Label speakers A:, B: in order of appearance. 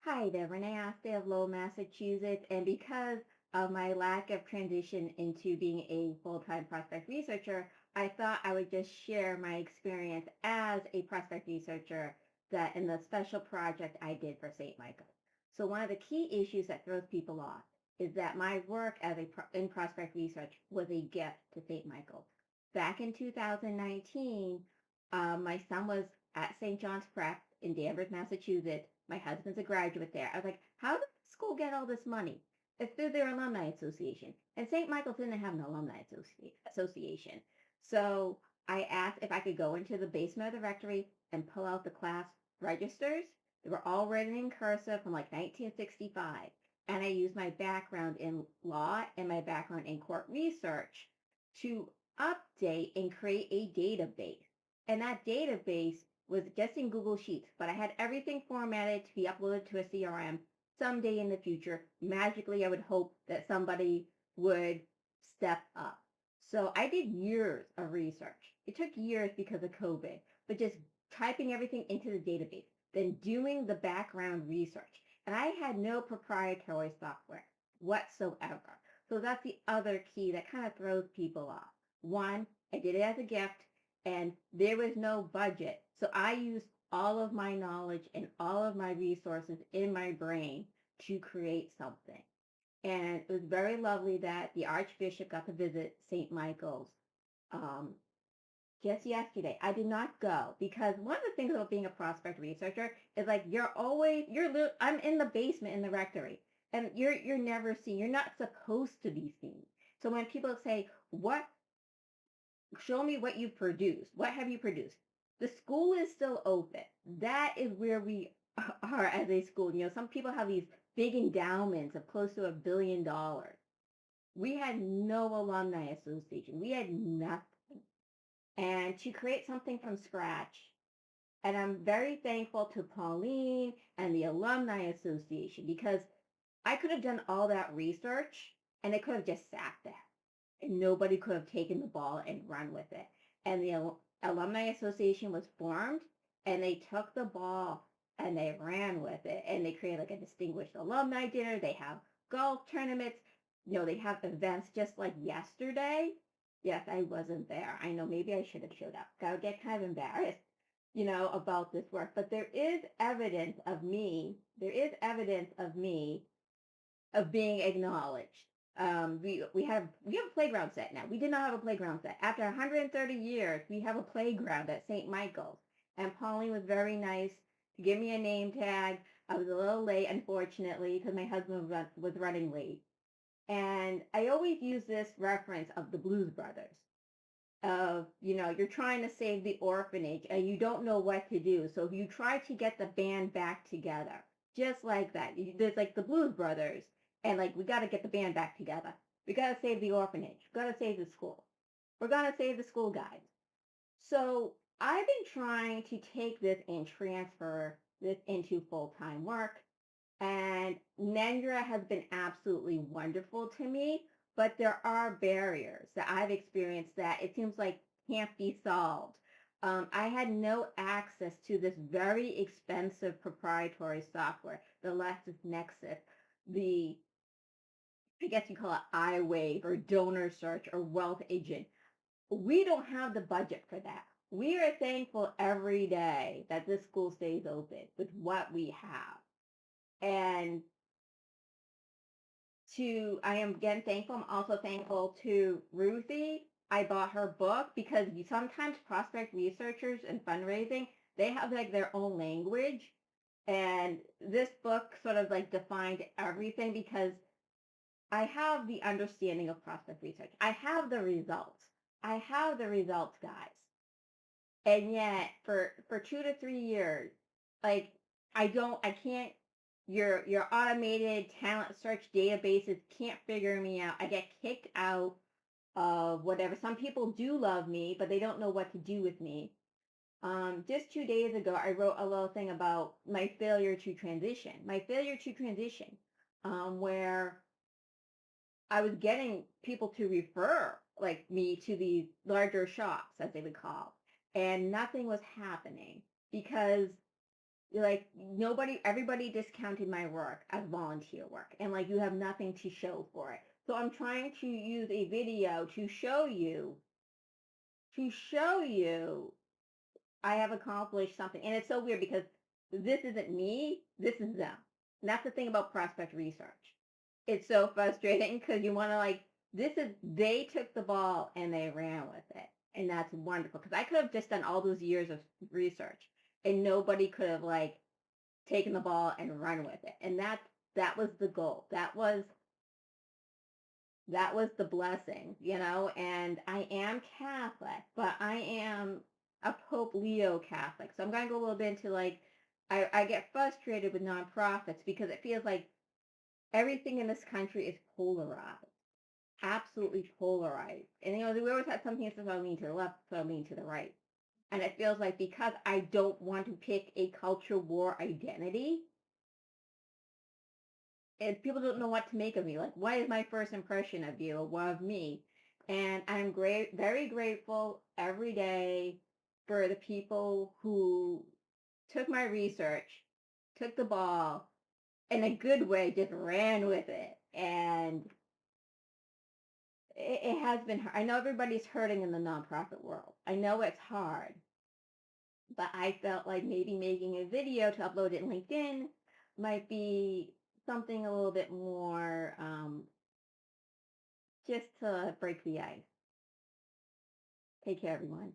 A: Hi there, Renee Aste of Lowell, Massachusetts. And because of my lack of transition into being a full-time prospect researcher, I thought I would just share my experience as a prospect researcher that in the special project I did for St. Michael. So one of the key issues that throws people off is that my work as in prospect research was a gift to St. Michael. Back in 2019, my son was at St. John's Prep in Danvers, Massachusetts. My husband's a graduate there. I was like, how did the school get all this money? It's through their alumni association. And St. Michael's didn't have an alumni association. So I asked if I could go into the basement of the rectory and pull out the class registers. They were all written in cursive from like 1965. And I used my background in law and my background in court research to update and create a database. And that database was just in Google Sheets, but I had everything formatted to be uploaded to a CRM someday in the future. Magically, I would hope that somebody would step up. So I did years of research. It took years because of COVID, but just typing everything into the database, then doing the background research. And I had no proprietary software whatsoever. So that's the other key that kind of throws people off. One, I did it as a gift and there was no budget. So I used all of my knowledge and all of my resources in my brain to create something. And it was very lovely that the Archbishop got to visit St. Michael's um, just yesterday. I did not go because one of the things about being a prospect researcher is like I'm in the basement in the rectory and you're never seen. You're not supposed to be seen. So when people say, what show me what you produced. What have you produced? The school is still open. That is where we are as a school. You know, some people have these big endowments of close to $1 billion. We had no alumni association. We had nothing. And to create something from scratch, and I'm very thankful to Pauline and the Alumni Association because I could have done all that research and it could have just sat there and nobody could have taken the ball and run with it. And the Alumni Association was formed and they took the ball and they ran with it and they created like a distinguished alumni dinner. They have golf tournaments. You know, they have events just like yesterday. Yes, I wasn't there. I know maybe I should have showed up. Gotta get kind of embarrassed, about this work. But there is evidence of me. There is evidence of me of being acknowledged. We have a playground set now. We did not have a playground set. After 130 years, we have a playground at St. Michael's. And Pauline was very nice to give me a name tag. I was a little late, unfortunately, because my husband was running late. And I always use this reference of the Blues Brothers. Of, you're trying to save the orphanage and you don't know what to do. So you try to get the band back together. Just like that. There's like the Blues Brothers and like, we got to get the band back together. We got to save the orphanage. We got to save the school. We're going to save the school guys. So I've been trying to take this and transfer this into full-time work. And Nendra has been absolutely wonderful to me, but there are barriers that I've experienced that it seems like can't be solved. I had no access to this very expensive proprietary software, the LexisNexis, the, I guess you call it iWave or Donor Search or Wealth Agent. We don't have the budget for that. We are thankful every day that this school stays open with what we have. And I am again thankful. I'm also thankful to Ruthie. I bought her book because sometimes prospect researchers and fundraising, they have like their own language. And this book sort of like defined everything because I have the understanding of prospect research. I have the results. I have the results, guys. And yet for 2 to 3 years, like I can't, your automated talent search databases can't figure me out. I get kicked out of whatever. Some people do love me, but they don't know what to do with me. Just 2 days ago, I wrote a little thing about my failure to transition. Where I was getting people to refer like me to these larger shops, as they would call, and nothing was happening because Like nobody, everybody discounted my work as volunteer work, and like you have nothing to show for it. So I'm trying to use a video to show you I have accomplished something. And it's so weird because this isn't me, this is them. And that's the thing about prospect research. It's so frustrating because you want to like, this is, they took the ball and they ran with it. And that's wonderful because I could have just done all those years of research and nobody could have like taken the ball and run with it. And that was the goal. That was the blessing, and I am Catholic, but I am a Pope Leo Catholic. So I'm going to go a little bit into like, I get frustrated with nonprofits because it feels like everything in this country is polarized, absolutely polarized. And, we always have something that's so lean to the left, so lean to the right. And it feels like because I don't want to pick a culture war identity, and people don't know what to make of me. Like, what is my first impression of you or of me? And I'm very grateful every day for the people who took my research, took the ball in a good way, just ran with it. And it has been hard. I know everybody's hurting in the nonprofit world. I know it's hard, but I felt like maybe making a video to upload it in LinkedIn might be something a little bit more just to break the ice. Take care, everyone.